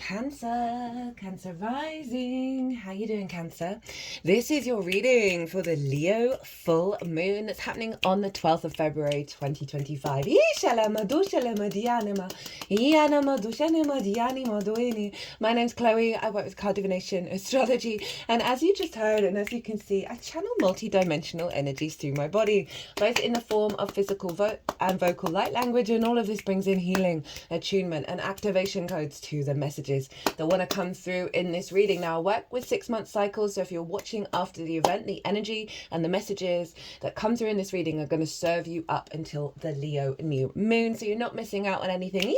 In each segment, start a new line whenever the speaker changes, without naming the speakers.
Cancer rising. How you doing, Cancer? This is your reading for the Leo full moon that's happening on the 12th of February 2025. My name's Chloe. I work with card divination, astrology, and as you just heard and as you can see, I channel multi-dimensional energies through my body, both in the form of physical and vocal light language, and all of this brings in healing, attunement, and activation codes to the messages that want to come through in this reading. Now, I work with 6-month cycles, so if you're watching after the event, the energy and the messages that come through in this reading are going to serve you up until the Leo new moon, so you're not missing out on anything.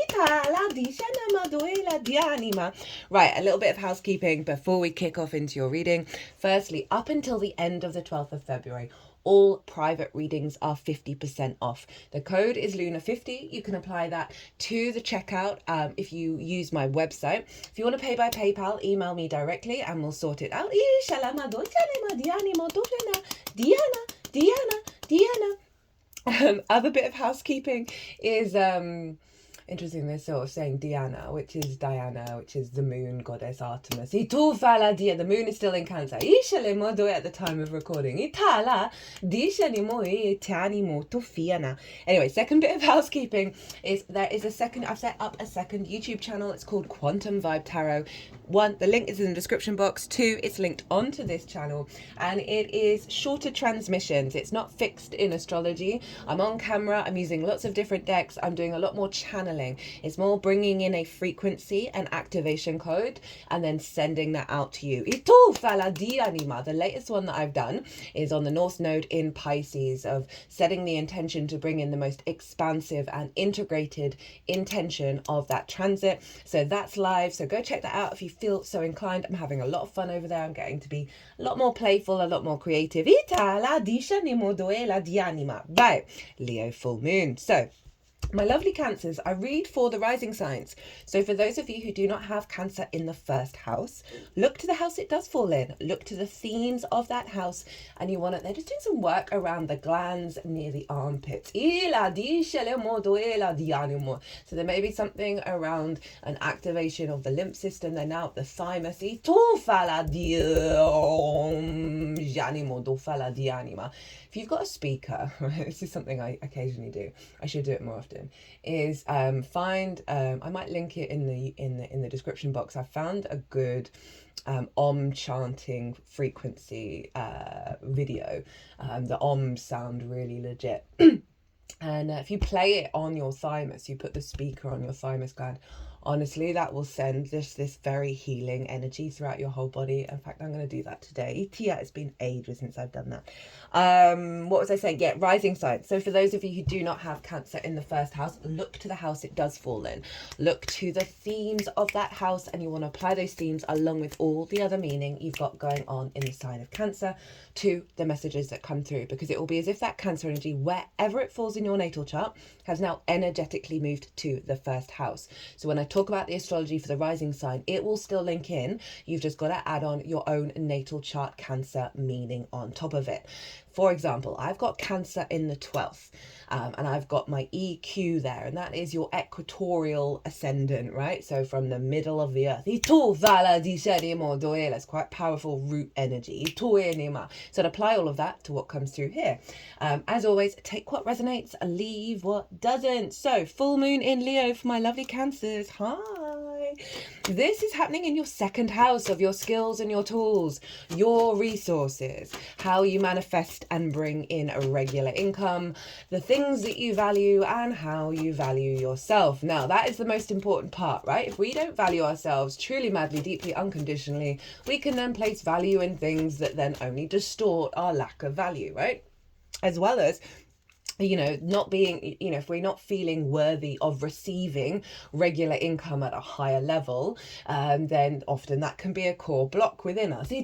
Right, a little bit of housekeeping before we kick off into your reading. Firstly, up until the end of the 12th of February, all private readings are 50% off. The code is Luna50. You can apply that to the checkout if you use my website. If you want to pay by PayPal, email me directly and we'll sort it out. Other bit of housekeeping is interesting, they're sort of saying Diana, which is Diana, which is the moon goddess Artemis. The moon is still in Cancer. At the time of recording. Anyway, second bit of housekeeping is I've set up a second YouTube channel. It's called Quantum Vibe Tarot. 1, the link is in the description box. 2, it's linked onto this channel, and it is shorter transmissions. It's not fixed in astrology. I'm on camera, I'm using lots of different decks, I'm doing a lot more channeling. It's more bringing in a frequency and activation code and then sending that out to you. The latest one that I've done is on the North Node in Pisces, of setting the intention to bring in the most expansive and integrated intention of that transit. So that's live, so go check that out if you feel so inclined. I'm having a lot of fun over there. I'm getting to be a lot more playful, a lot more creative. Right, Leo full moon. So my lovely Cancers, I read for the rising signs. So for those of you who do not have Cancer in the first house, look to the house it does fall in. Look to the themes of that house, and you want to, they're just doing some work around the glands near the armpits. So there may be something around an activation of the lymph system. They're now at the thymus. If you've got a speaker, this is something I occasionally do, I should do it more often, is find, I might link it in the description box. I found a good Om chanting frequency video. The Oms sound really legit. And if you play it on your thymus, you put the speaker on your thymus gland, honestly, that will send this very healing energy throughout your whole body. In fact, I'm going to do that today. It's been ages since I've done that. What was I saying? Yeah, rising signs. So for those of you who do not have Cancer in the first house, look to the house it does fall in. Look to the themes of that house, and you want to apply those themes along with all the other meaning you've got going on in the sign of Cancer to the messages that come through, because it will be as if that Cancer energy, wherever it falls in your natal chart, has now energetically moved to the first house. So when I talk about the astrology for the rising sign, it will still link in. You've just got to add on your own natal chart Cancer meaning on top of it. For example, I've got Cancer in the 12th, and I've got my EQ there, and that is your equatorial ascendant, right? So from the middle of the earth. That's quite powerful root energy. So to apply all of that to what comes through here. As always, take what resonates, leave what doesn't. So full moon in Leo for my lovely Cancers. Hi. This is happening in your second house of your skills and your tools, your resources, how you manifest and bring in a regular income, the things that you value, and how you value yourself. Now, that is the most important part, right? If we don't value ourselves truly, madly, deeply, unconditionally, we can then place value in things that then only distort our lack of value, right? As well as, not being, if we're not feeling worthy of receiving regular income at a higher level, then often that can be a core block within us. Or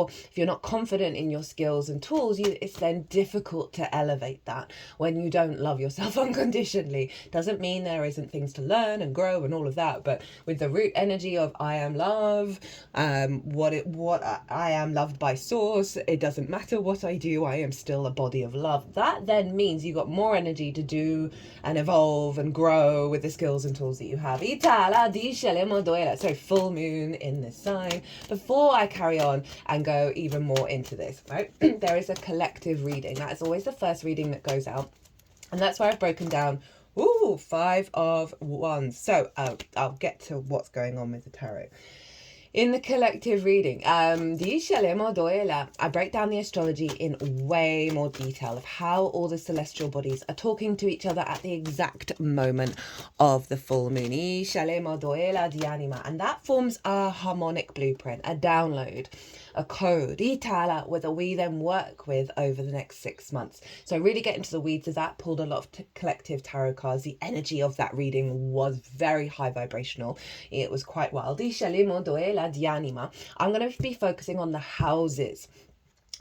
if you're not confident in your skills and tools, it's then difficult to elevate that when you don't love yourself unconditionally. Doesn't mean there isn't things to learn and grow and all of that, but with the root energy of I am love, I am loved by source, it doesn't matter what I do, I am still a body of love. That then means you got more energy to do and evolve and grow with the skills and tools that you have. So full moon in this sign. Before I carry on and go even more into this, right? There is a collective reading. That is always the first reading that goes out. And that's where I've broken down, 5 of Wands. So I'll get to what's going on with the tarot. In the collective reading, I break down the astrology in way more detail of how all the celestial bodies are talking to each other at the exact moment of the full moon. And that forms a harmonic blueprint, a download, a code, that we then work with over the next 6 months. So really get into the weeds of that, pulled a lot of collective tarot cards. The energy of that reading was very high vibrational. It was quite wild. I'm going to be focusing on the houses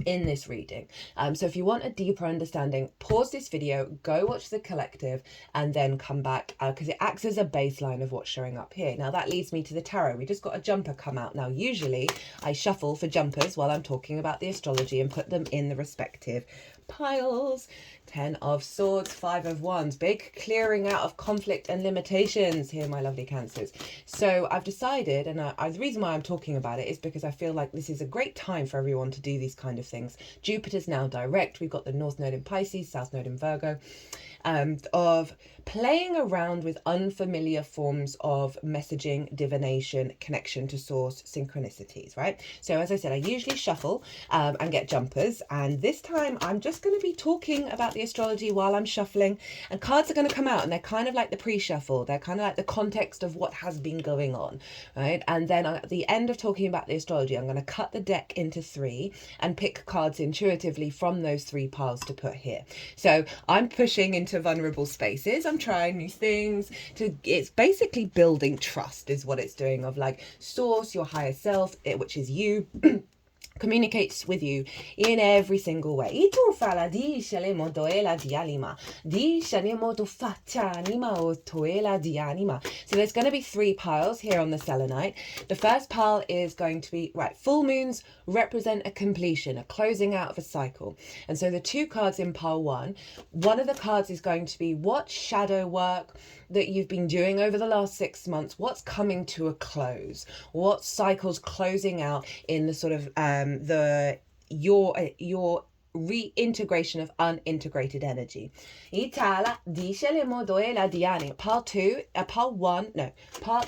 in this reading. So if you want a deeper understanding, pause this video, go watch the collective, and then come back, because it acts as a baseline of what's showing up here. Now that leads me to the tarot. We just got a jumper come out. Now usually I shuffle for jumpers while I'm talking about the astrology and put them in the respective piles. 10 of Swords, 5 of Wands, big clearing out of conflict and limitations here, my lovely Cancers. So I've decided, and the reason why I'm talking about it is because I feel like this is a great time for everyone to do these kind of things. Jupiter's now direct. We've got the North Node in Pisces, South Node in Virgo, of playing around with unfamiliar forms of messaging, divination, connection to source, synchronicities, right? So as I said, I usually shuffle and get jumpers, and this time I'm just going to be talking about the astrology while I'm shuffling, and cards are going to come out, and they're kind of like the pre-shuffle. They're kind of like the context of what has been going on, right? And then at the end of talking about the astrology, I'm going to cut the deck into 3 and pick cards intuitively from those 3 piles to put here. So I'm pushing into vulnerable spaces. I'm trying new things. It's basically building trust is what it's doing, of like source, your higher self, which is you, communicates with you in every single way. So there's going to be 3 piles here on the selenite. The first pile is going to be, right, full moons represent a completion, a closing out of a cycle. And so the 2 cards in pile 1, one of the cards is going to be what shadow work that you've been doing over the last 6 months, what's coming to a close, what cycles closing out in the sort of your reintegration of unintegrated energy.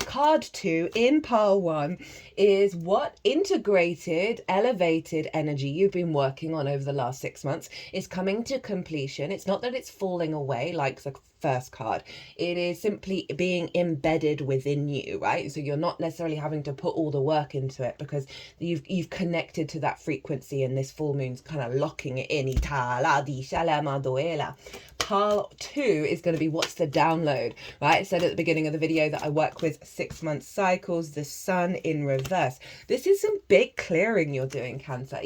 Card 2 in pile 1 is what integrated, elevated energy you've been working on over the last 6 months is coming to completion. It's not that it's falling away like the first card. It is simply being embedded within you, right? So you're not necessarily having to put all the work into it because you've connected to that frequency, and this full moon's kind of locking it in. Pile 2 is going to be what's the download, right? I said at the beginning of the video that I work with 6-month cycles, the sun in reverse. This is some big clearing you're doing, Cancer.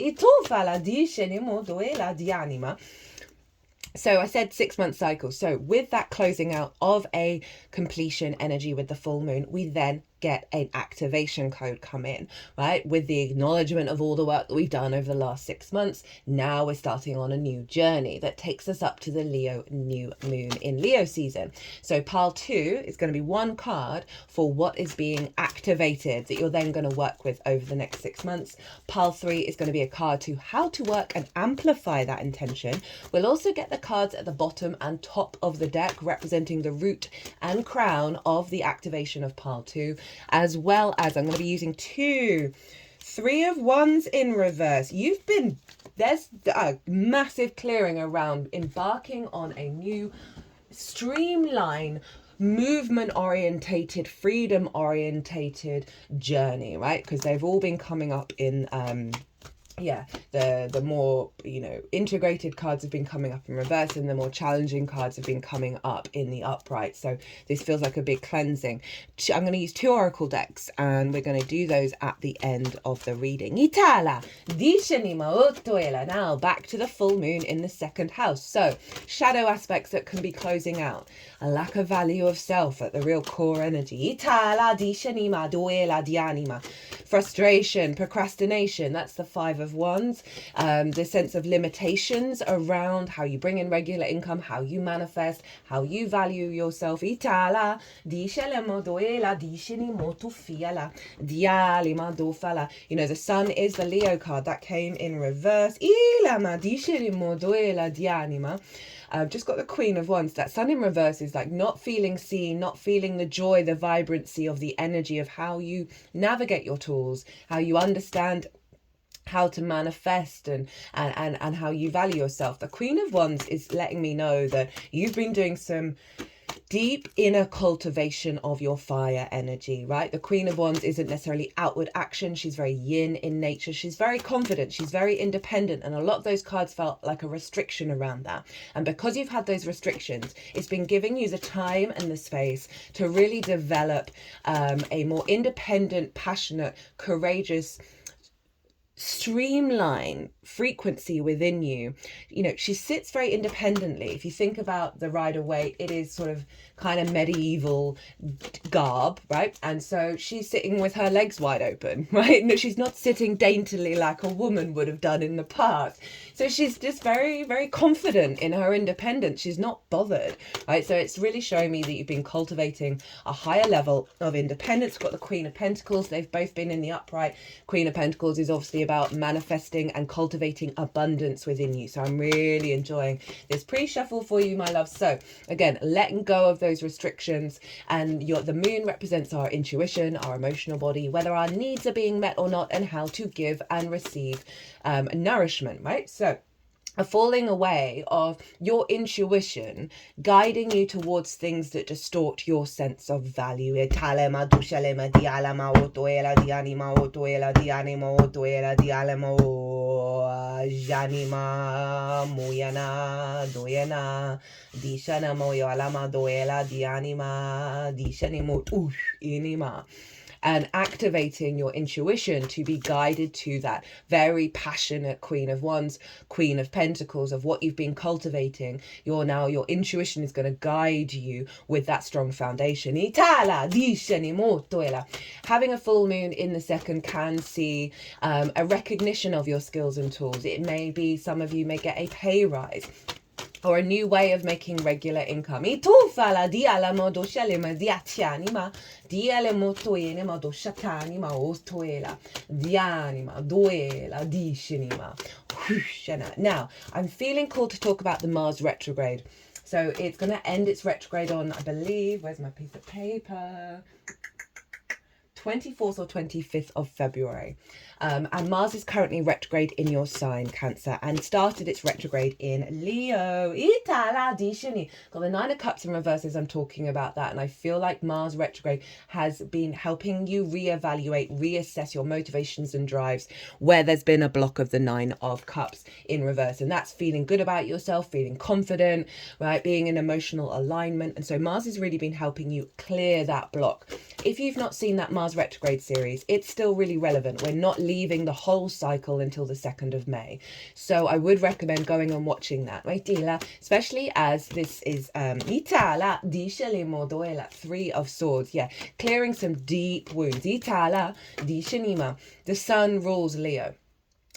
So I said 6-month cycles. So with that closing out of a completion energy with the full moon, we then get an activation code come in, right? With the acknowledgement of all the work that we've done over the last 6 months. Now we're starting on a new journey that takes us up to the Leo new moon in Leo season. So pile 2 is going to be 1 card for what is being activated that you're then going to work with over the next 6 months. Pile 3 is going to be a card to how to work and amplify that intention. We'll also get the cards at the bottom and top of the deck representing the root and crown of the activation of pile 2. As well as I'm going to be using 3 of Wands in reverse. There's a massive clearing around embarking on a new streamline, movement orientated, freedom orientated journey, right? Because they've all been coming up in the more integrated cards have been coming up in reverse, and the more challenging cards have been coming up in the upright. So this feels like a big cleansing. I'm going to use 2 oracle decks, and we're going to do those at the end of the reading. Now back to the full moon in the 2nd house. So shadow aspects that can be closing out, a lack of value of self at the real core energy. frustration, procrastination. That's the 5 of Wands. The sense of limitations around how you bring in regular income, how you manifest, how you value yourself. Itala, you know, the sun is the Leo card that came in reverse. Just got the Queen of Wands. That sun in reverse is like not feeling seen, not feeling the joy, the vibrancy of the energy of how you navigate your tools, how you understand how to manifest and how you value yourself. The Queen of Wands is letting me know that you've been doing some deep inner cultivation of your fire energy, right? The Queen of Wands isn't necessarily outward action. She's very yin in nature. She's very confident. She's very independent. And a lot of those cards felt like a restriction around that. And because you've had those restrictions, it's been giving you the time and the space to really develop a more independent, passionate, courageous, streamline frequency within you. You know, she sits very independently. If you think about the Rider-Waite, it is sort of kind of medieval garb, right? And so she's sitting with her legs wide open, right? No, she's not sitting daintily like a woman would have done in the past. So she's just very, very confident in her independence. She's not bothered, right? So it's really showing me that you've been cultivating a higher level of independence. Got the Queen of Pentacles. They've both been in the upright. Queen of Pentacles is obviously about manifesting and cultivating abundance within you. So I'm really enjoying this pre-shuffle for you, my love. So again, letting go of those restrictions, and the moon represents our intuition, our emotional body, whether our needs are being met or not, and how to give and receive nourishment, right? So a falling away of your intuition guiding you towards things that distort your sense of value. And activating your intuition to be guided to that very passionate Queen of Wands, Queen of Pentacles, of what you've been cultivating. Your intuition is going to guide you with that strong foundation. Having a full moon in the second can see a recognition of your skills and tools. It may be some of you may get a pay rise, or a new way of making regular income. Now, I'm feeling called to talk about the Mars retrograde. So it's going to end its retrograde on, I believe, where's my piece of paper? 24th or 25th of February. And Mars is currently retrograde in your sign, Cancer, and started its retrograde in Leo. Got the 9 of Cups in reverse as I'm talking about that, and I feel like Mars retrograde has been helping you reevaluate, reassess your motivations and drives where there's been a block of the 9 of Cups in reverse, and that's feeling good about yourself, feeling confident, right, being in emotional alignment. And so Mars has really been helping you clear that block. If you've not seen that Mars retrograde series, it's still really relevant. We're not leaving the whole cycle until the 2nd of May. So I would recommend going and watching that, right, especially as this is 3 of Swords. Yeah, clearing some deep wounds. The sun rules Leo.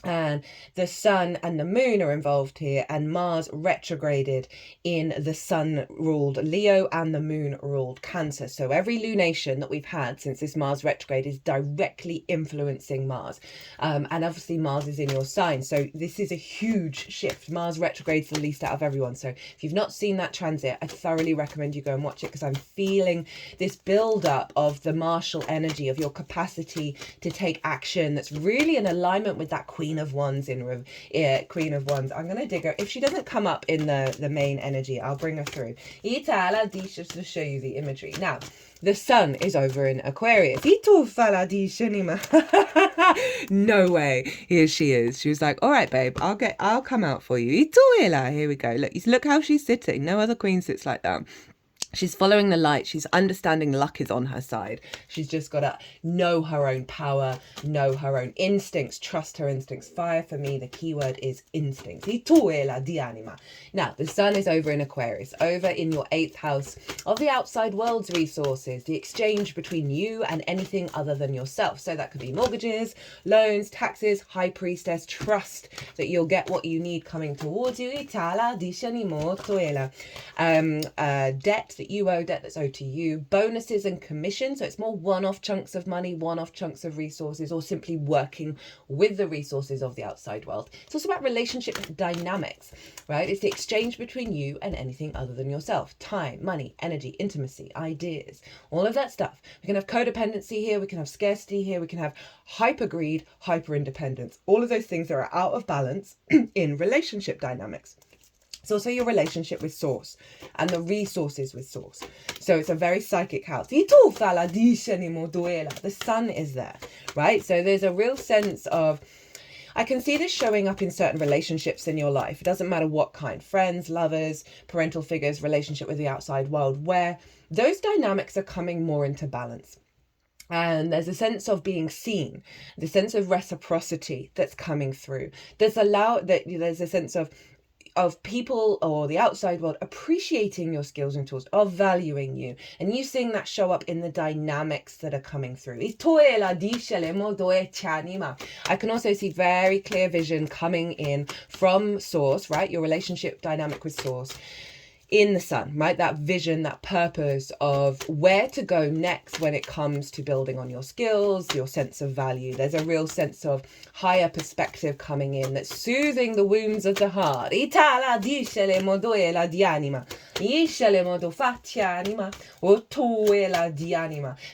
And the sun and the moon are involved here, and Mars retrograded in the sun ruled Leo and the moon ruled Cancer. So every lunation that we've had since this Mars retrograde is directly influencing Mars. And obviously Mars is in your sign. So this is a huge shift. Mars retrograde's the least out of everyone. So if you've not seen that transit, I thoroughly recommend you go and watch it, because I'm feeling this build up of the martial energy, of your capacity to take action that's really in alignment with that Queen of Wands Queen of Wands. I'm going to dig her. If she doesn't come up in the main energy, I'll bring her through. Just to show you the imagery. Now, the sun is over in Aquarius. No way. Here she is. She was like, all right, babe, I'll come out for you. Here we go. Look how she's sitting. No other queen sits like that. She's following the light. She's understanding luck is on her side. She's just got to know her own power, know her own instincts, trust her instincts. Fire, for me, the key word is instincts. Now, the sun is over in Aquarius, over in your 8th house of the outside world's resources, the exchange between you and anything other than yourself. So that could be mortgages, loans, taxes, high priestess, trust that you'll get what you need coming towards you. Debt that you owe, debt that's owed to you, bonuses and commissions. So it's more one-off chunks of money, one-off chunks of resources, or simply working with the resources of the outside world. It's also about relationship dynamics, right? It's the exchange between you and anything other than yourself. Time, money, energy, intimacy, ideas, all of that stuff. We can have codependency here, we can have scarcity here, we can have hyper greed, hyper independence. All of those things that are out of balance in relationship dynamics. It's also your relationship with source and the resources with source. So it's a very psychic house. The sun is there, right? So there's a real sense of, I can see this showing up in certain relationships in your life. It doesn't matter what kind, friends, lovers, parental figures, relationship with the outside world, where those dynamics are coming more into balance. And there's a sense of being seen, the sense of reciprocity that's coming through. There's a sense of people or the outside world appreciating your skills and tools, of valuing you, and you seeing that show up in the dynamics that are coming through. I can also see very clear vision coming in from source, right? Your relationship dynamic with source in the sun, right? That vision, that purpose of where to go next when it comes to building on your skills, your sense of value. There's a real sense of higher perspective coming in that's soothing the wounds of the heart.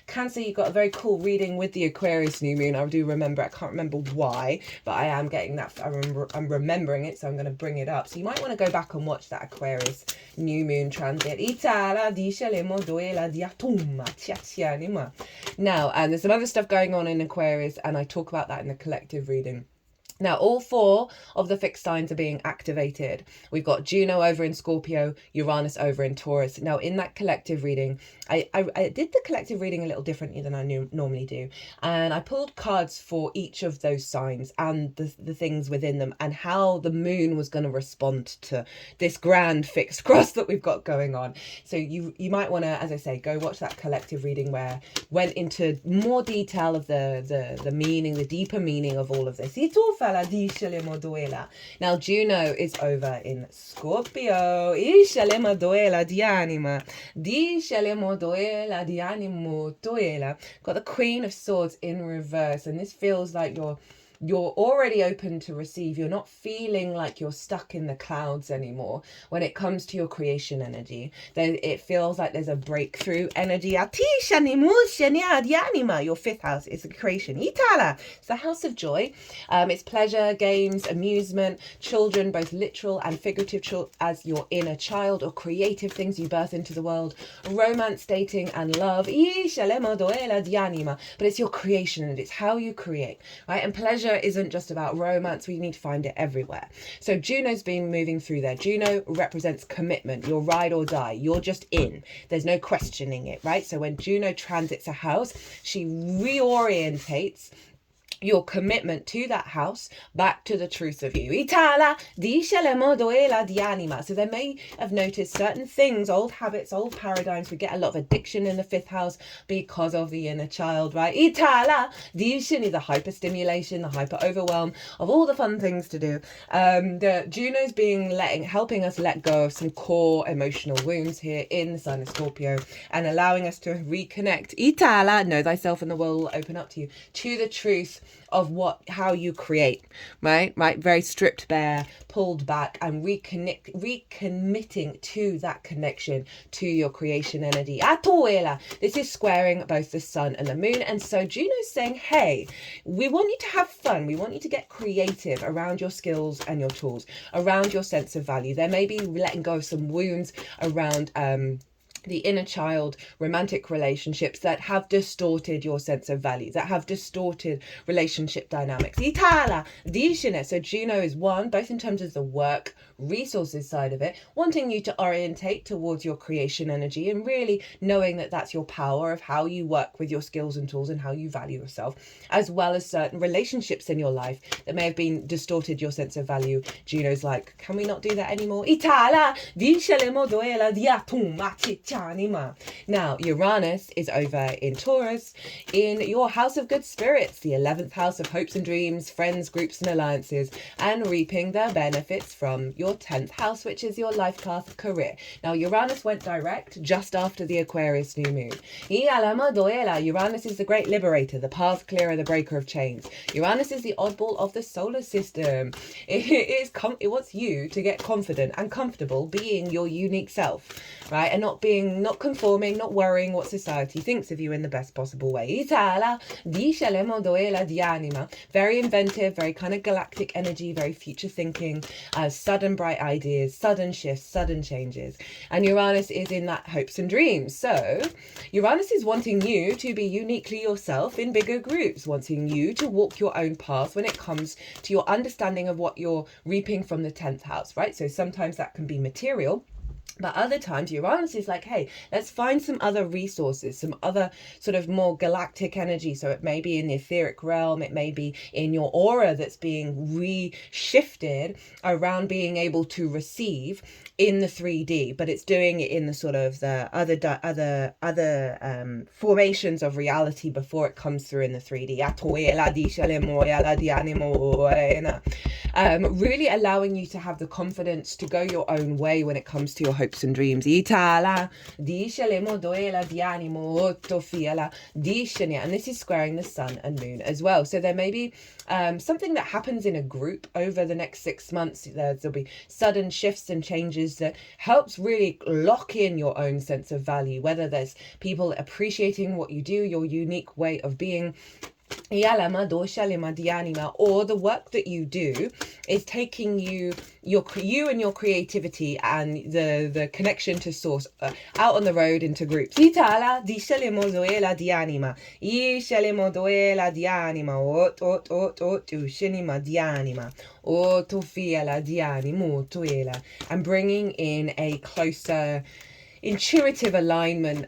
Cancer, you've got a very cool reading with the Aquarius new moon. I do remember, I can't remember why, but I am getting that, I'm remembering it, so I'm going to bring it up. So you might want to go back and watch that Aquarius new moon transit. Now, and there's some other stuff going on in Aquarius, and I talk about that in the collective reading. Now, all 4 of the fixed signs are being activated. We've got Juno over in Scorpio, Uranus over in Taurus. Now, in that collective reading, I did the collective reading a little differently than I normally do. And I pulled cards for each of those signs and the things within them and how the moon was going to respond to this grand fixed cross that we've got going on. So you might want to, as I say, go watch that collective reading where I went into more detail of the meaning, the deeper meaning of all of this. Now Juno is over in Scorpio. Got the Queen of Swords in reverse, and this feels like you're already open to receive. You're not feeling like you're stuck in the clouds anymore when it comes to your creation energy. It feels like there's a breakthrough energy. Your 5th house is the creation. It's the house of joy. It's pleasure, games, amusement, children, both literal and figurative, as your inner child, or creative things you birth into the world, romance, dating, and love. But it's your creation, and it's how you create, right? And pleasure isn't just about romance. We need to find it everywhere. So Juno's been moving through there. Juno represents commitment. You're ride or die. You're just in. There's no questioning it, right? So when Juno transits a house, she reorientates your commitment to that house back to the truth of you. So they may have noticed certain things, old habits, old paradigms. We get a lot of addiction in the 5th house because of the inner child, right? The hyperstimulation, the hyper overwhelm of all the fun things to do. The Juno's helping us let go of some core emotional wounds here in the Sun of Scorpio, and allowing us to reconnect. Know thyself, and the world will open up to you, to the truth of how you create, right? Very stripped bare, pulled back, and recommitting to that connection to your creation energy. This is squaring both the sun and the moon, and so Juno's saying, hey, we want you to have fun. We want you to get creative around your skills and your tools, around your sense of value. There may be letting go of some wounds around the inner child romantic relationships that have distorted your sense of value, that have distorted relationship dynamics. So Juno is one, both in terms of the work resources side of it, wanting you to orientate towards your creation energy and really knowing that that's your power of how you work with your skills and tools and how you value yourself, as well as certain relationships in your life that may have been distorted your sense of value. Juno's like, can we not do that anymore? Now, Uranus is over in Taurus, in your house of good spirits, the 11th house of hopes and dreams, friends, groups and alliances, and reaping the benefits from your 10th house, which is your life path career. Now, Uranus went direct just after the Aquarius new moon. Uranus is the great liberator, the path clearer, the breaker of chains. Uranus is the oddball of the solar system. It wants you to get confident and comfortable being your unique self, right? And not conforming, not worrying what society thinks of you in the best possible way. Very inventive, very kind of galactic energy, very future thinking, sudden bright ideas, sudden shifts, sudden changes. And Uranus is in that hopes and dreams. So Uranus is wanting you to be uniquely yourself in bigger groups, wanting you to walk your own path when it comes to your understanding of what you're reaping from the 10th house, right? So sometimes that can be material, but other times Uranus is like, hey, let's find some other resources, some other sort of more galactic energy. So it may be in the etheric realm, it may be in your aura that's being reshifted around being able to receive in the 3D, but it's doing it in the sort of the other formations of reality before it comes through in the 3D. Really allowing you to have the confidence to go your own way when it comes to your hopes and dreams. And this is squaring the sun and moon as well. So there may be something that happens in a group over the next 6 months. There'll be sudden shifts and changes that helps really lock in your own sense of value, whether there's people appreciating what you do, your unique way of being, or the work that you do is taking you and your creativity and the connection to source out on the road into groups. And bringing in a closer intuitive alignment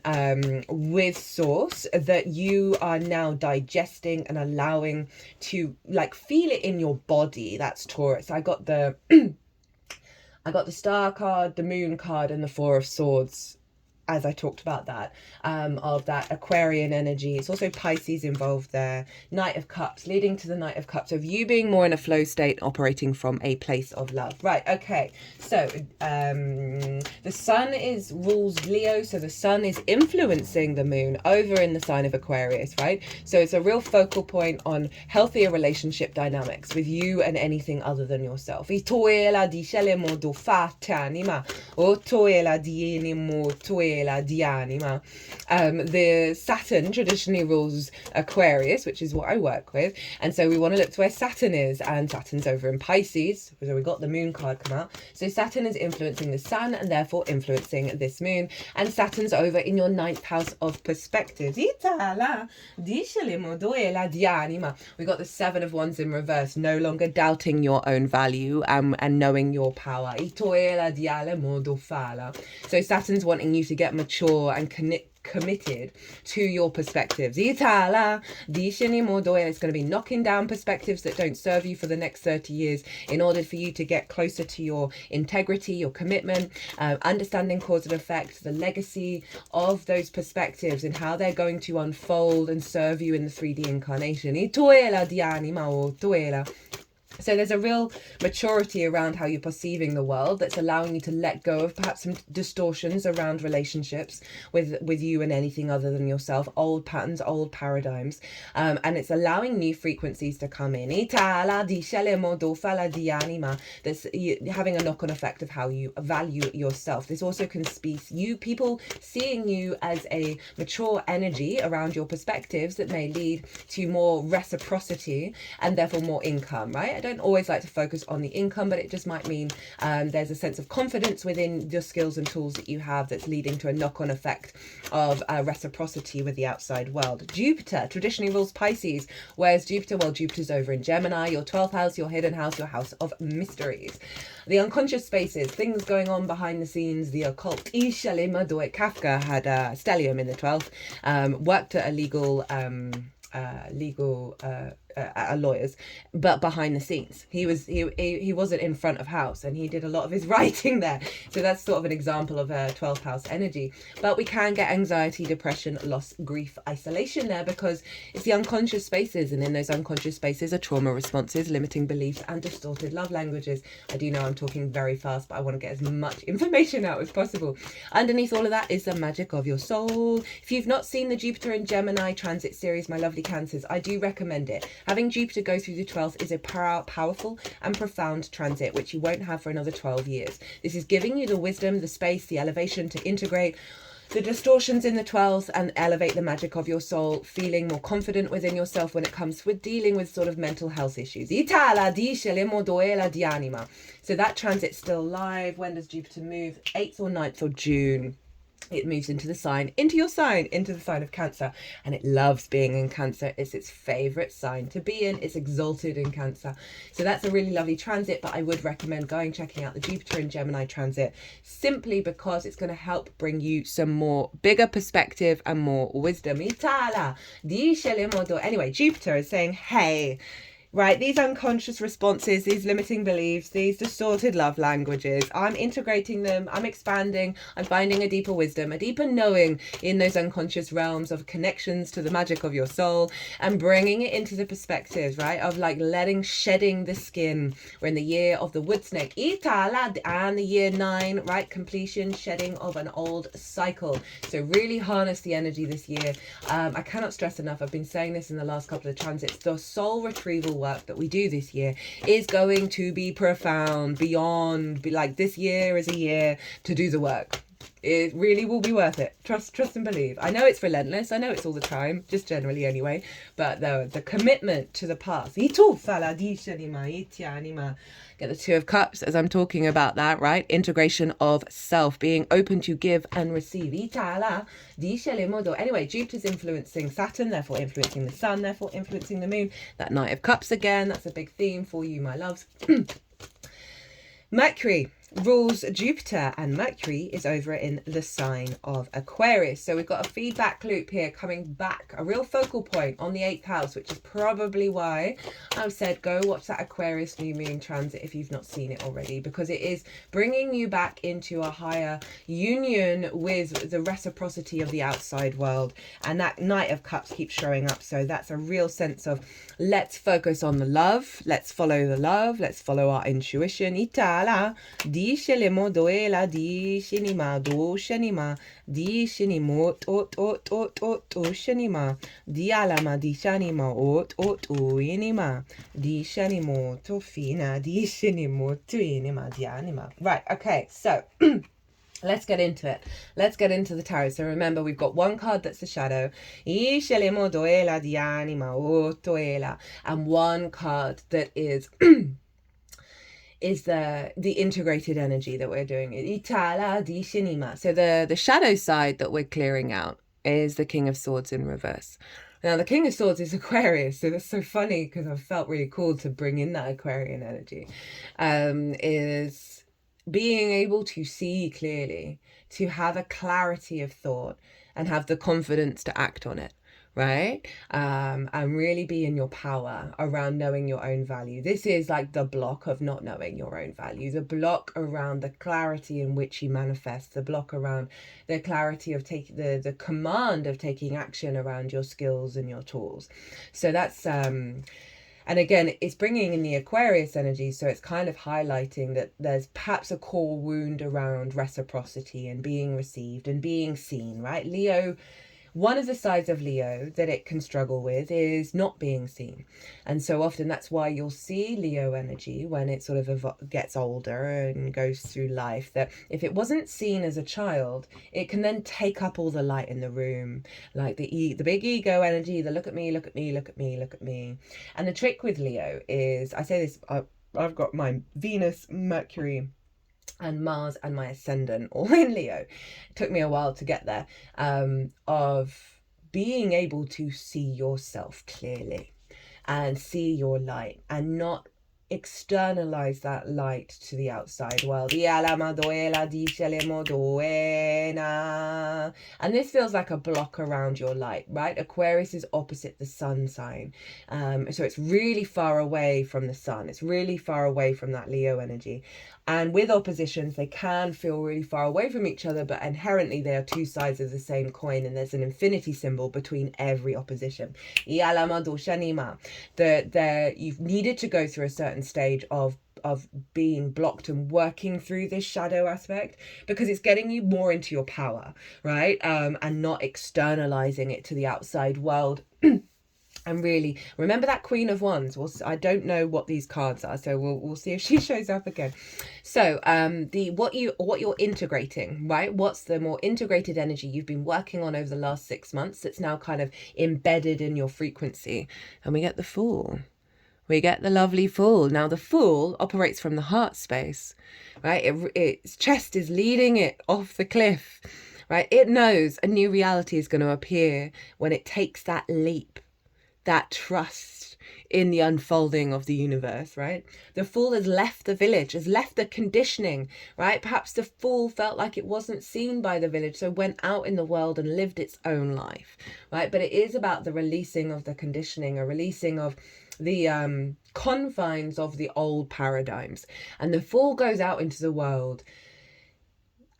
with source that you are now digesting and allowing to like feel it in your body. That's Taurus. I got the star card, the moon card, and the 4 of swords as I talked about that, of that Aquarian energy. It's also Pisces involved there. Knight of Cups, leading to the Knight of Cups, of you being more in a flow state, operating from a place of love. Right, okay. So the sun rules Leo, so the sun is influencing the moon over in the sign of Aquarius, right? So it's a real focal point on healthier relationship dynamics with you and anything other than yourself. The Saturn traditionally rules Aquarius, which is what I work with, and so we want to look to where Saturn is, and Saturn's over in Pisces, so we got the moon card come out. So Saturn is influencing the sun and therefore influencing this moon, and Saturn's over in your 9th house of perspectives. We got the 7 of Wands in reverse, no longer doubting your own value and knowing your power. So Saturn's wanting you to get mature and committed to your perspectives. It's going to be knocking down perspectives that don't serve you for the next 30 years in order for you to get closer to your integrity, your commitment, understanding cause and effect, the legacy of those perspectives and how they're going to unfold and serve you in the 3D incarnation. So there's a real maturity around how you're perceiving the world that's allowing you to let go of perhaps some distortions around relationships with you and anything other than yourself, old patterns, old paradigms, and it's allowing new frequencies to come in. That's having a knock-on effect of how you value yourself. This also can be people seeing you as a mature energy around your perspectives that may lead to more reciprocity and therefore more income, right? don't always like to focus on the income, but it just might mean there's a sense of confidence within the skills and tools that you have that's leading to a knock-on effect of reciprocity with the outside world. Jupiter traditionally rules Pisces. Where's Jupiter? Well, Jupiter's over in Gemini, your 12th house, your hidden house, your house of mysteries. The unconscious spaces, things going on behind the scenes, the occult. Kafka had stellium in the 12th, worked at a legal lawyers, but behind the scenes he wasn't in front of house, and he did a lot of his writing there. So that's sort of an example of a 12th house energy. But we can get anxiety, depression, loss, grief, isolation there, because it's the unconscious spaces, and in those unconscious spaces are trauma responses, limiting beliefs, and distorted love languages. I do know I'm talking very fast, but I want to get as much information out as possible. Underneath all of that is the magic of your soul. If you've not seen the Jupiter in Gemini transit series, my lovely Cancers, I do recommend it. Having Jupiter go through the 12th is a powerful and profound transit, which you won't have for another 12 years. This is giving you the wisdom, the space, the elevation to integrate the distortions in the 12th and elevate the magic of your soul, feeling more confident within yourself when it comes with dealing with sort of mental health issues. So that transit's still live. When does Jupiter move? 8th or 9th of June. It moves into the sign, into your sign, into the sign of Cancer, and it loves being in Cancer. It's its favorite sign to be in. It's exalted in Cancer. So that's a really lovely transit, but I would recommend checking out the Jupiter in Gemini transit, simply because it's going to help bring you some more bigger perspective and more wisdom. Anyway, Jupiter is saying, hey, right, these unconscious responses, these limiting beliefs, these distorted love languages, I'm integrating them, I'm expanding, I'm finding a deeper wisdom, a deeper knowing in those unconscious realms of connections to the magic of your soul, and bringing it into the perspectives, right, of like shedding the skin. We're in the year of the wood snake, and the year 9, right, completion, shedding of an old cycle. So really harness the energy this year. I cannot stress enough, I've been saying this in the last couple of transits, the soul retrieval work that we do this year is going to be profound, beyond, this year is a year to do the work. It really will be worth it. Trust and believe. I know it's relentless. I know it's all the time, just generally anyway. But the commitment to the past. Get the 2 of Cups as I'm talking about that, right? Integration of self, being open to give and receive. Anyway, Jupiter's influencing Saturn, therefore influencing the Sun, therefore influencing the Moon. That Knight of Cups again, that's a big theme for you, my loves. Mercury rules Jupiter, and Mercury is over in the sign of Aquarius. So we've got a feedback loop here coming back, a real focal point on the 8th house, which is probably why I've said go watch that Aquarius new moon transit if you've not seen it already, because it is bringing you back into a higher union with the reciprocity of the outside world. And that Knight of Cups keeps showing up, so that's a real sense of let's focus on the love, let's follow the love, let's follow our intuition. Dishelemo doela dishinima do shenima dishinimo ot shenima dialama dishanima ot inima dishanimo tofina dishinimo tuinima dianima. Right, okay, so let's get into it. Let's get into the tarot. So remember, we've got one card that's the shadow, and one card that is the integrated energy that we're doing. So the shadow side that we're clearing out is the King of Swords in reverse. Now the King of Swords is Aquarius, so that's so funny because I felt really cool to bring in that Aquarian energy. Is being able to see clearly, to have a clarity of thought and have the confidence to act on it. Right? And really be in your power around knowing your own value. This is like the block of not knowing your own value, the block around the clarity in which you manifest, the block around the clarity of taking the command of taking action around your skills and your tools. So that's and again, it's bringing in the Aquarius energy, so it's kind of highlighting that there's perhaps a core wound around reciprocity and being received and being seen, right? Leo, one of the sides of Leo that it can struggle with is not being seen. And so often that's why you'll see Leo energy when it sort of gets older and goes through life, that if it wasn't seen as a child, it can then take up all the light in the room, like the big ego energy, the look at me, look at me, look at me, look at me. And the trick with Leo is, I say this, I've got my Venus, Mercury, and Mars and my ascendant all in Leo. It took me a while to get there, of being able to see yourself clearly and see your light and not externalize that light to the outside world. And this feels like a block around your light, right? Aquarius is opposite the sun sign. So it's really far away from the sun. It's really far away from that Leo energy. And with oppositions, they can feel really far away from each other, but inherently they are two sides of the same coin, and there's an infinity symbol between every opposition. You've needed to go through a certain stage of being blocked and working through this shadow aspect, because it's getting you more into your power, right? And not externalizing it to the outside world. And really remember that Queen of Wands. I don't know what these cards are, so we'll see if she shows up again. So what you're integrating, right? What's the more integrated energy you've been working on over the last 6 months that's now kind of embedded in your frequency? And we get the Fool. We get the lovely Fool. Now the Fool operates from the heart space, right? Its chest is leading it off the cliff, right? It knows a new reality is going to appear when it takes that leap, that trust in the unfolding of the universe, right? The Fool has left the village, has left the conditioning, right? Perhaps the Fool felt like it wasn't seen by the village, so went out in the world and lived its own life, right? But it is about the releasing of the conditioning, a releasing of the confines of the old paradigms. And the Fool goes out into the world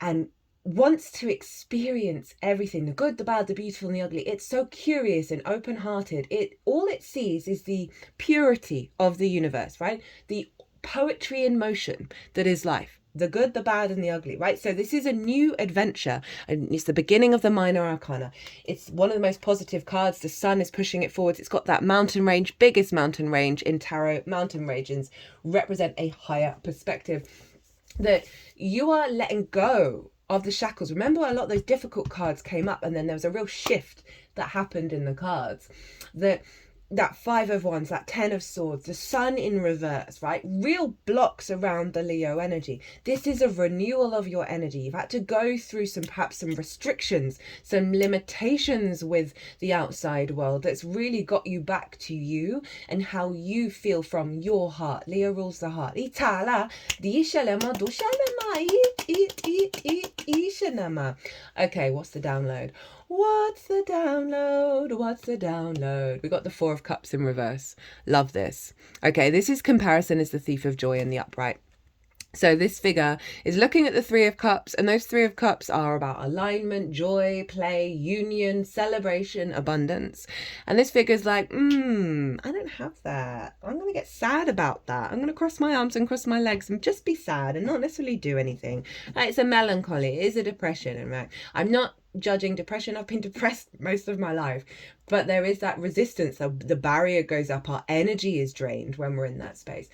and wants to experience everything, the good, the bad, the beautiful, and the ugly. It's so curious and open-hearted. All it sees is the purity of the universe, right? The poetry in motion that is life. The good, the bad, and the ugly, right? So this is a new adventure, and it's the beginning of the minor arcana. It's one of the most positive cards. The sun is pushing it forwards. It's got that mountain range, biggest mountain range in tarot. Mountain ranges represent a higher perspective, that you are letting go of the shackles. Remember, a lot of those difficult cards came up, and then there was a real shift that happened in the cards. That 5 of Wands, that 10 of Swords, the sun in reverse, right? Real blocks around the Leo energy. This is a renewal of your energy. You've had to go through perhaps some restrictions, some limitations with the outside world that's really got you back to you and how you feel from your heart. Leo rules the heart. Okay, what's the download? What's the download? What's the download? We got the 4 of Cups in reverse. Love this. Okay, this is comparison is the Thief of Joy in the upright. So this figure is looking at the 3 of Cups, and those 3 of Cups are about alignment, joy, play, union, celebration, abundance. And this figure's like, I don't have that. I'm going to get sad about that. I'm going to cross my arms and cross my legs and just be sad and not necessarily do anything. It's a melancholy. It is a depression. And right, I'm not judging depression. I've been depressed most of my life, but there is that resistance. The barrier goes up. Our energy is drained when we're in that space.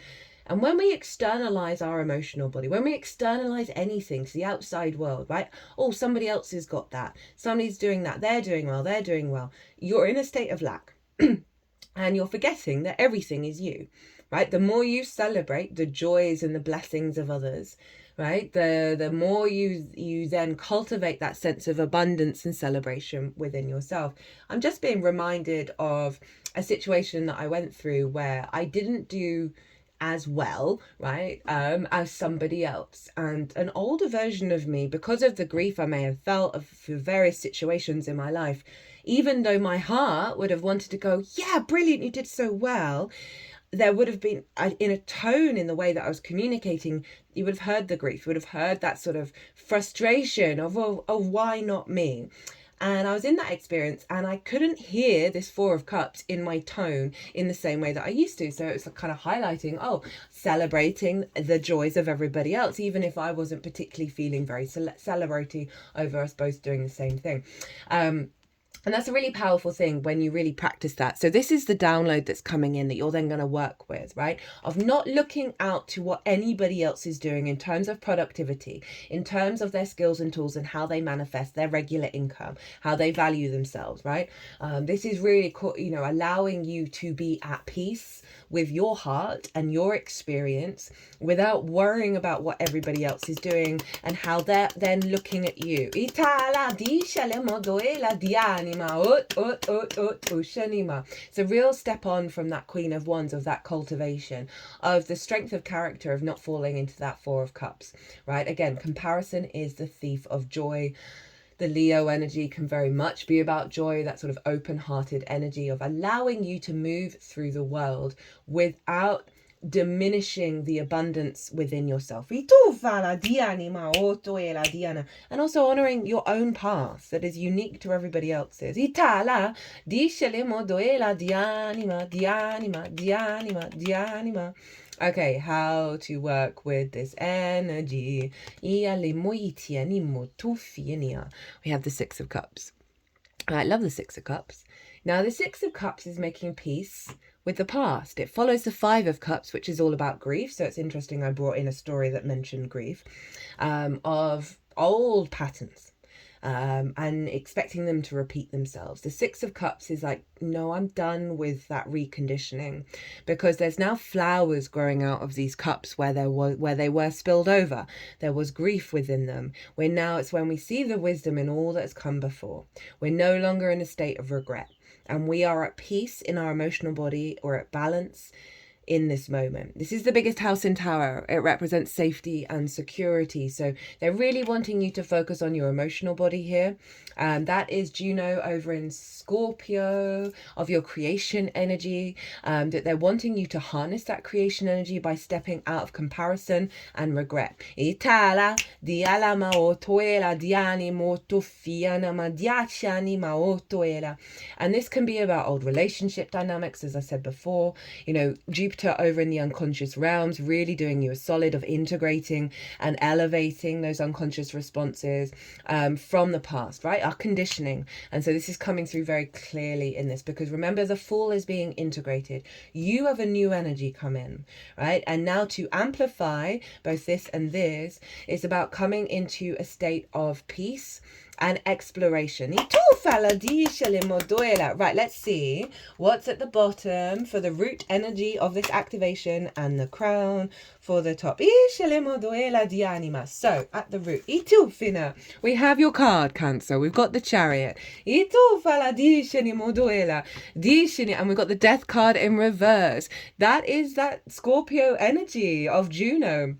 And when we externalize our emotional body, when we externalize anything to the outside world, right? Oh, somebody else has got that. Somebody's doing that. They're doing well. They're doing well. You're in a state of lack. And you're forgetting that everything is you, right? The more you celebrate the joys and the blessings of others, right? The more you then cultivate that sense of abundance and celebration within yourself. I'm just being reminded of a situation that I went through where I didn't do as well, right, as somebody else. And an older version of me, because of the grief I may have felt for various situations in my life, even though my heart would have wanted to go, yeah, brilliant, you did so well, there would have been, in a tone, in the way that I was communicating, you would have heard the grief, you would have heard that sort of frustration of why not me? And I was in that experience and I couldn't hear this 4 of Cups in my tone in the same way that I used to. So it was kind of highlighting, celebrating the joys of everybody else, even if I wasn't particularly feeling very celebrating over us both doing the same thing. And that's a really powerful thing when you really practice that. So this is the download that's coming in that you're then going to work with, right? Of not looking out to what anybody else is doing in terms of productivity, in terms of their skills and tools and how they manifest their regular income, how they value themselves, right? This is really, allowing you to be at peace with your heart and your experience without worrying about what everybody else is doing and how they're then looking at you. It's a real step on from that Queen of Wands, of that cultivation, of the strength of character, of not falling into that Four of Cups, right? Again, comparison is the thief of joy. The Leo energy can very much be about joy, that sort of open-hearted energy of allowing you to move through the world without diminishing the abundance within yourself. And also honoring your own path that is unique to everybody else's. Okay, how to work with this energy. We have the Six of Cups. I love the Six of Cups. Now, the Six of Cups is making peace with the past. It follows the Five of Cups, which is all about grief. So it's interesting I brought in a story that mentioned grief, of old patterns. And expecting them to repeat themselves. The Six of Cups is like, no, I'm done with that reconditioning, because there's now flowers growing out of these cups where they were spilled over. There was grief within them. It's when we see the wisdom in all that has come before. We're no longer in a state of regret, and we are at peace in our emotional body, or at balance in this moment. This is the biggest house in Tower. It represents safety and security. So they're really wanting you to focus on your emotional body here. That is Juno over in Scorpio, of your creation energy. That they're wanting you to harness that creation energy by stepping out of comparison and regret. And this can be about old relationship dynamics, as I said before. Jupiter over in the unconscious realms, really doing you a solid of integrating and elevating those unconscious responses from the past, right? Our conditioning. And so this is coming through very clearly in this, because remember, the Fool is being integrated. You have a new energy come in, right? And now to amplify both this and this, it's about coming into a state of peace and exploration. Right, let's see what's at the bottom for the root energy of this activation and the crown for the top. So, at the root, we have your card, Cancer. We've got the Chariot. And we've got the Death card in reverse. That is that Scorpio energy of Juno.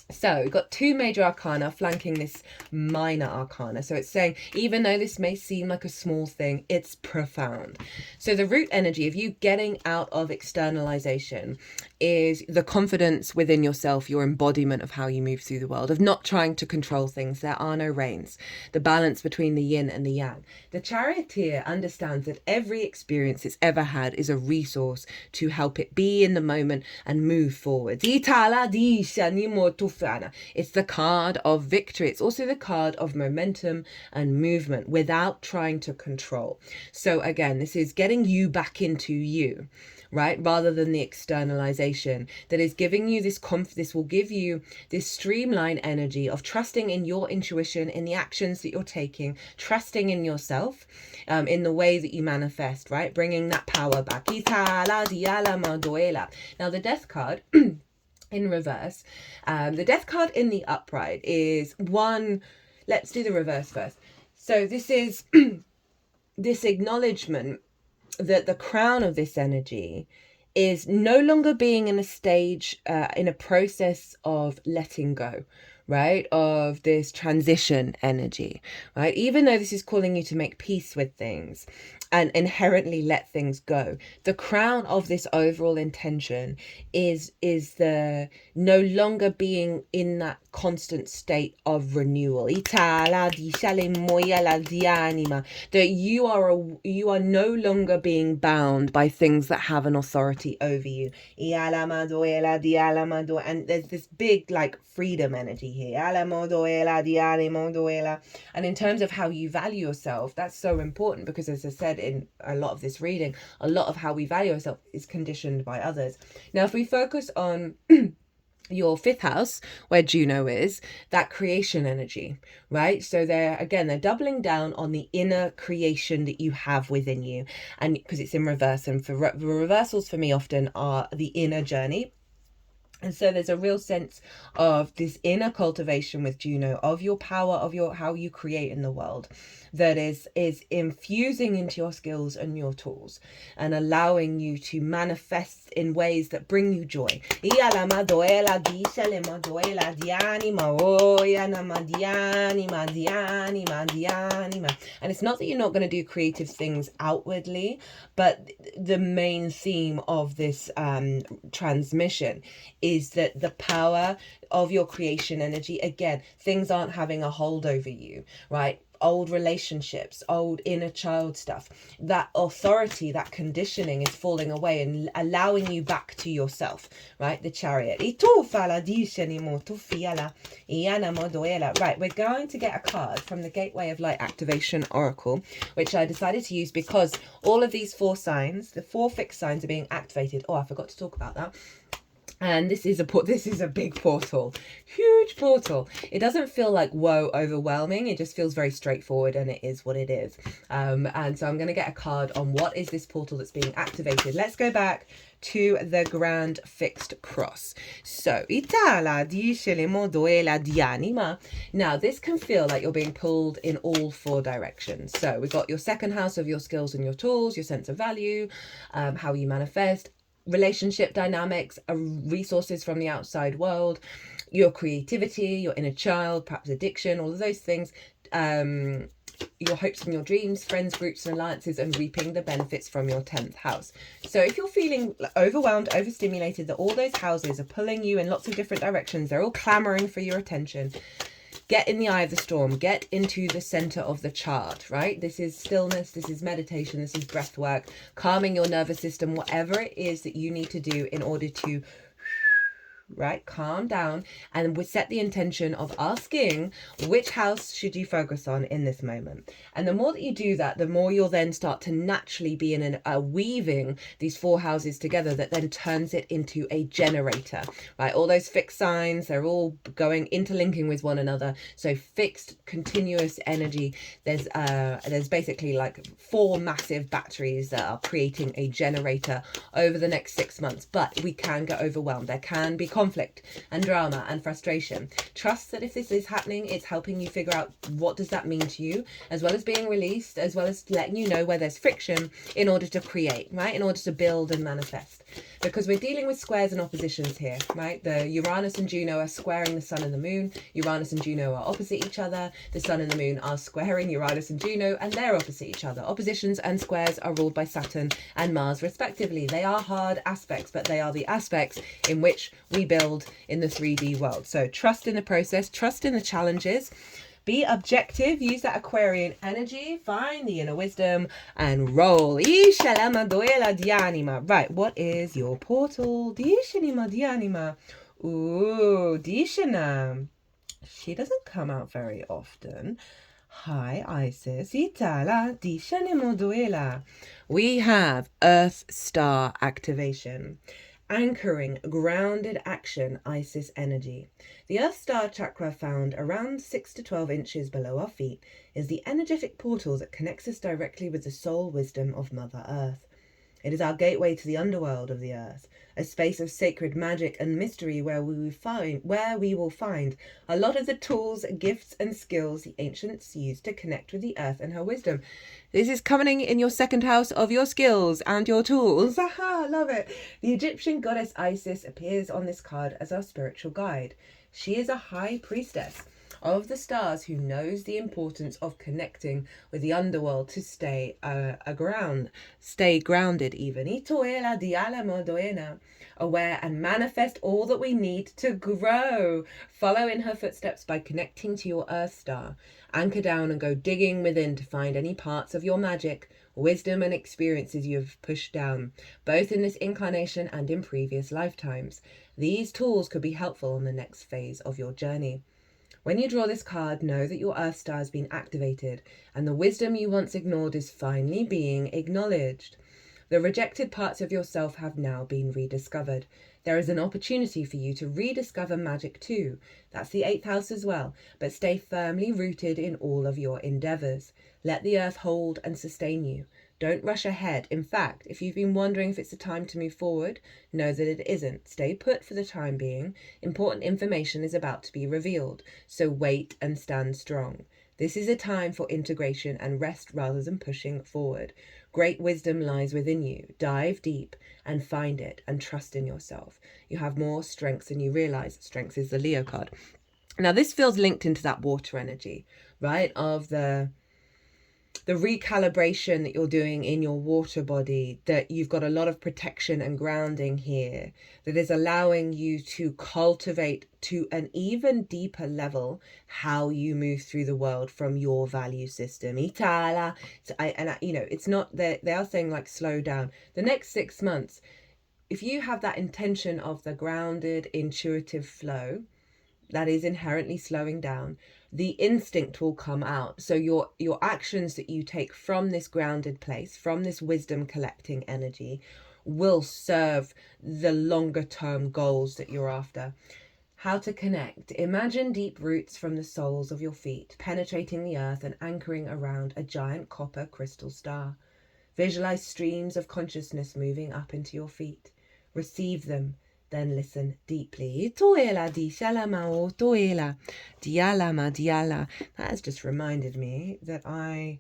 So we've got two major arcana flanking this minor arcana. So it's saying, even though this may seem like a small thing, it's profound. So the root energy of you getting out of externalization is the confidence within yourself, your embodiment of how you move through the world, of not trying to control things. There are no reins. The balance between the yin and the yang. The charioteer understands that every experience it's ever had is a resource to help it be in the moment and move forward. It's the card of victory. It's also the card of momentum and movement without trying to control. So again, this is getting you back into you, right? Rather than the externalization that is giving you this this will give you this streamline energy of trusting in your intuition, in the actions that you're taking, trusting in yourself, in the way that you manifest, right? Bringing that power back. Now the Death card in reverse, the Death card in the upright is one. Let's do the reverse first. So this is this acknowledgement that the crown of this energy is no longer being in a stage, in a process of letting go, right? Of this transition energy, right? Even though this is calling you to make peace with things, and inherently let things go. The crown of this overall intention is the no longer being in that constant state of renewal. That you are no longer being bound by things that have an authority over you. And there's this big like freedom energy here. And in terms of how you value yourself, that's so important, because as I said in a lot of this reading, a lot of how we value ourselves is conditioned by others. Now, if we focus on your fifth house, where Juno is, that creation energy, right? So they're doubling down on the inner creation that you have within you, and because it's in reverse, and for reversals for me often are the inner journey. And so there's a real sense of this inner cultivation with Juno, of your power, of your how you create in the world, that is infusing into your skills and your tools, and allowing you to manifest in ways that bring you joy. And it's not that you're not going to do creative things outwardly, but the main theme of this transmission is that the power of your creation energy, again, things aren't having a hold over you, right? Old relationships, old inner child stuff, that authority, that conditioning is falling away and allowing you back to yourself, right? The Chariot. Right, we're going to get a card from the Gateway of Light Activation Oracle, which I decided to use because all of these 4 signs, the 4 fixed signs, are being activated. Oh, I forgot to talk about that. And this is a big portal, huge portal. It doesn't feel like, whoa, overwhelming. It just feels very straightforward, and it is what it is. And so I'm going to get a card on what is this portal that's being activated. Let's go back to the Grand Fixed Cross. So, now this can feel like you're being pulled in all 4 directions. So we've got your second house of your skills and your tools, your sense of value, how you manifest, relationship dynamics, resources from the outside world, your creativity, your inner child, perhaps addiction, all of those things, your hopes and your dreams, friends, groups and alliances, and reaping the benefits from your 10th house. So if you're feeling overwhelmed, overstimulated, that all those houses are pulling you in lots of different directions, they're all clamoring for your attention, get in the eye of the storm, get into the center of the chart, right? This is stillness, this is meditation, this is breath work, calming your nervous system, whatever it is that you need to do in order to, right, calm down. And we set the intention of asking, which house should you focus on in this moment? And the more that you do that, the more you'll then start to naturally be in a weaving these 4 houses together that then turns it into a generator, right? All those fixed signs, they're all interlinking with one another. So fixed, continuous energy. There's basically like 4 massive batteries that are creating a generator over the next 6 months. But we can get overwhelmed. There can be conflict and drama and frustration. Trust that if this is happening, it's helping you figure out what does that mean to you, as well as being released, as well as letting you know where there's friction in order to create, right? In order to build and manifest. Because we're dealing with squares and oppositions here, right? The Uranus and Juno are squaring the sun and the moon. Uranus and Juno are opposite each other. The sun and the moon are squaring Uranus and Juno, and they're opposite each other. Oppositions and squares are ruled by Saturn and Mars, respectively. They are hard aspects, but they are the aspects in which we build in the 3D world. So trust in the process, trust in the challenges. Be objective, use that Aquarian energy, find the inner wisdom, and roll. Right, what is your portal? Ooh, Dishana. She doesn't come out very often. Hi, Isis. We have Earth Star activation. Anchoring grounded action, Isis energy. The Earth Star chakra, found around 6 to 12 inches below our feet, is the energetic portal that connects us directly with the soul wisdom of Mother Earth. It is our gateway to the underworld of the earth, a space of sacred magic and mystery where we will find a lot of the tools, gifts and skills the ancients used to connect with the earth and her wisdom. This is coming in your 2nd house of your skills and your tools. Aha, love it. The Egyptian goddess Isis appears on this card as our spiritual guide. She is a high priestess. of the stars who knows the importance of connecting with the underworld to stay stay grounded even. Aware and manifest all that we need to grow. Follow in her footsteps by connecting to your Earth star. Anchor down and go digging within to find any parts of your magic, wisdom and experiences you have pushed down, both in this incarnation and in previous lifetimes. These tools could be helpful on the next phase of your journey. When you draw this card, know that your Earth star has been activated and the wisdom you once ignored is finally being acknowledged. The rejected parts of yourself have now been rediscovered. There is an opportunity for you to rediscover magic too. That's the 8th house as well, but stay firmly rooted in all of your endeavours. Let the earth hold and sustain you. Don't rush ahead. In fact, if you've been wondering if it's the time to move forward, know that it isn't. Stay put for the time being. Important information is about to be revealed, so wait and stand strong. This is a time for integration and rest rather than pushing forward. Great wisdom lies within you. Dive deep and find it and trust in yourself. You have more strength than you realise. Strength is the Leo card. Now, this feels linked into that water energy, right? Of the recalibration that you're doing in your water body, that you've got a lot of protection and grounding here that is allowing you to cultivate to an even deeper level how you move through the world from your value system. You know, it's not that they are saying like slow down. The next 6 months, if you have that intention of the grounded, intuitive flow, that is inherently slowing down, the instinct will come out. So your actions that you take from this grounded place, from this wisdom collecting energy, will serve the longer term goals that you're after. How to connect. Imagine deep roots from the soles of your feet, penetrating the earth and anchoring around a giant copper crystal star. Visualize streams of consciousness moving up into your feet. Receive them. Then listen deeply. That has just reminded me that I,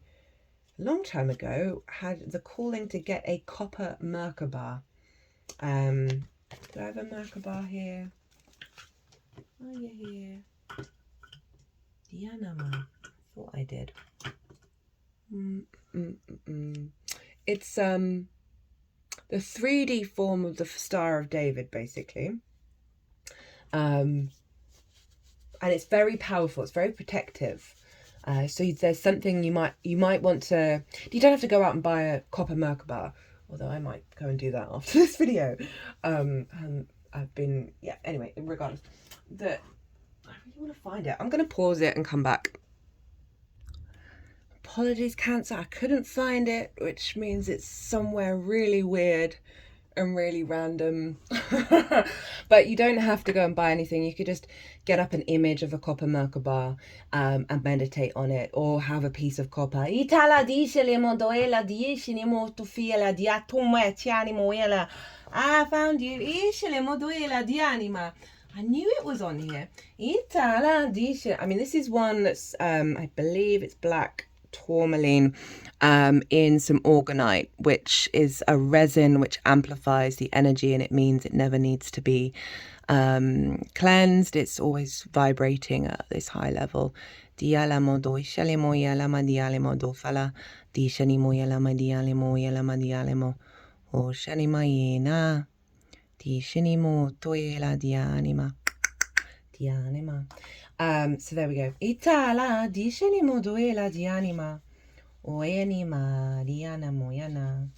a long time ago, had the calling to get a copper Merkaba. Do I have a Merkaba here? Oh, yeah, here. Dianama. Thought I did. It's the 3D form of the Star of David, basically. And it's very powerful. It's very protective. So there's something you might want to. You don't have to go out and buy a copper Merkaba, although I might go and do that after this video. And I've been, yeah. Anyway, regardless, I really want to find it. I'm going to pause it and come back. Apologies, Cancer, I couldn't find it, which means it's somewhere really weird and really random. But you don't have to go and buy anything. You could just get up an image of a copper Merkaba and meditate on it, or have a piece of copper. I found you. I knew it was on here. I mean, this is one that's, I believe it's black tourmaline in some orgonite, which is a resin which amplifies the energy, and it means it never needs to be cleansed. It's always vibrating at this high level. So there we go. Itala dishenimo duela dianima. Oenima diana moyana.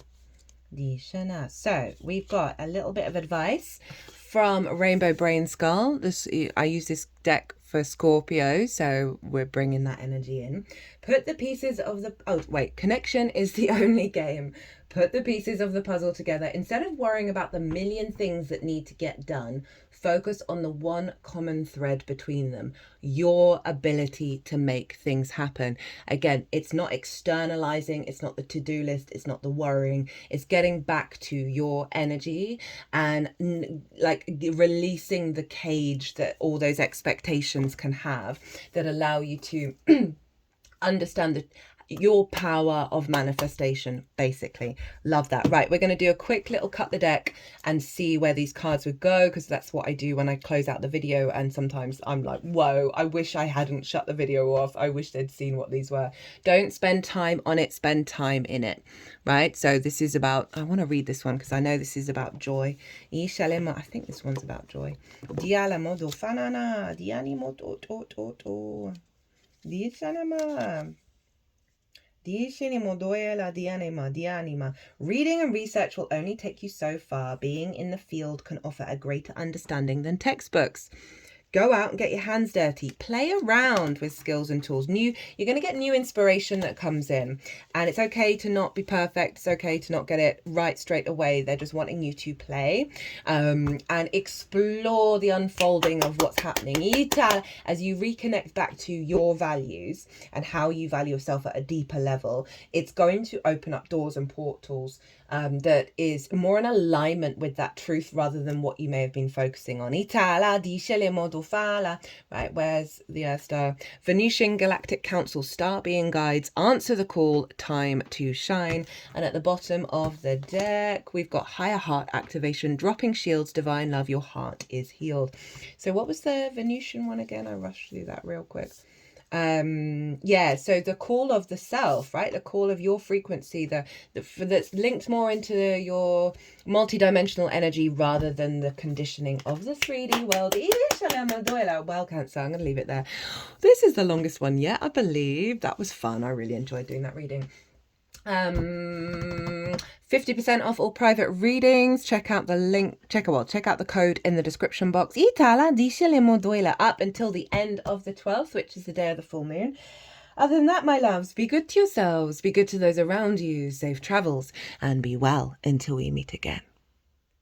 Dishana. So we've got a little bit of advice from Rainbow Brainskull. I use this deck for Scorpio, so we're bringing that energy in. Put the pieces of the connection is the only game. Put the pieces of the puzzle together. Instead of worrying about the million things that need to get done, focus on the one common thread between them, your ability to make things happen. Again, it's not externalizing, it's not the to-do list, it's not the worrying, it's getting back to your energy and like releasing the cage that all those expectations can have, that allow you to understand your power of manifestation, basically. Love that. Right, we're going to do a quick little cut the deck and see where these cards would go, because that's what I do when I close out the video, and sometimes I'm like, whoa, I wish I hadn't shut the video off. I wish they'd seen what these were. Don't spend time on it, spend time in it, right? So this is about, I want to read this one because I know this is about joy. I think this one's about joy. Reading and research will only take you so far. Being in the field can offer a greater understanding than textbooks. Go out and get your hands dirty. Play around with skills and tools. You're going to get new inspiration that comes in. And it's okay to not be perfect. It's okay to not get it right straight away. They're just wanting you to play and explore the unfolding of what's happening. As you reconnect back to your values and how you value yourself at a deeper level, it's going to open up doors and portals that is more in alignment with that truth rather than what you may have been focusing on. Right, where's the Earth Star? Venusian Galactic Council, Star Being Guides, answer the call, time to shine. And at the bottom of the deck, we've got Higher Heart Activation, dropping shields, divine love, your heart is healed. So what was the Venusian one again? I rushed through that real quick. Yeah, so the call of the self, right? The call of your frequency, that's linked more into your multidimensional energy rather than the conditioning of the 3D world. Well, Cancer, I'm going to leave it there. This is the longest one yet, I believe. That was fun. I really enjoyed doing that reading. 50% off all private readings. Check out the link. Check out the code in the description box. Up until the end of the 12th, which is the day of the full moon. Other than that, my loves, be good to yourselves, be good to those around you, safe travels, and be well until we meet again.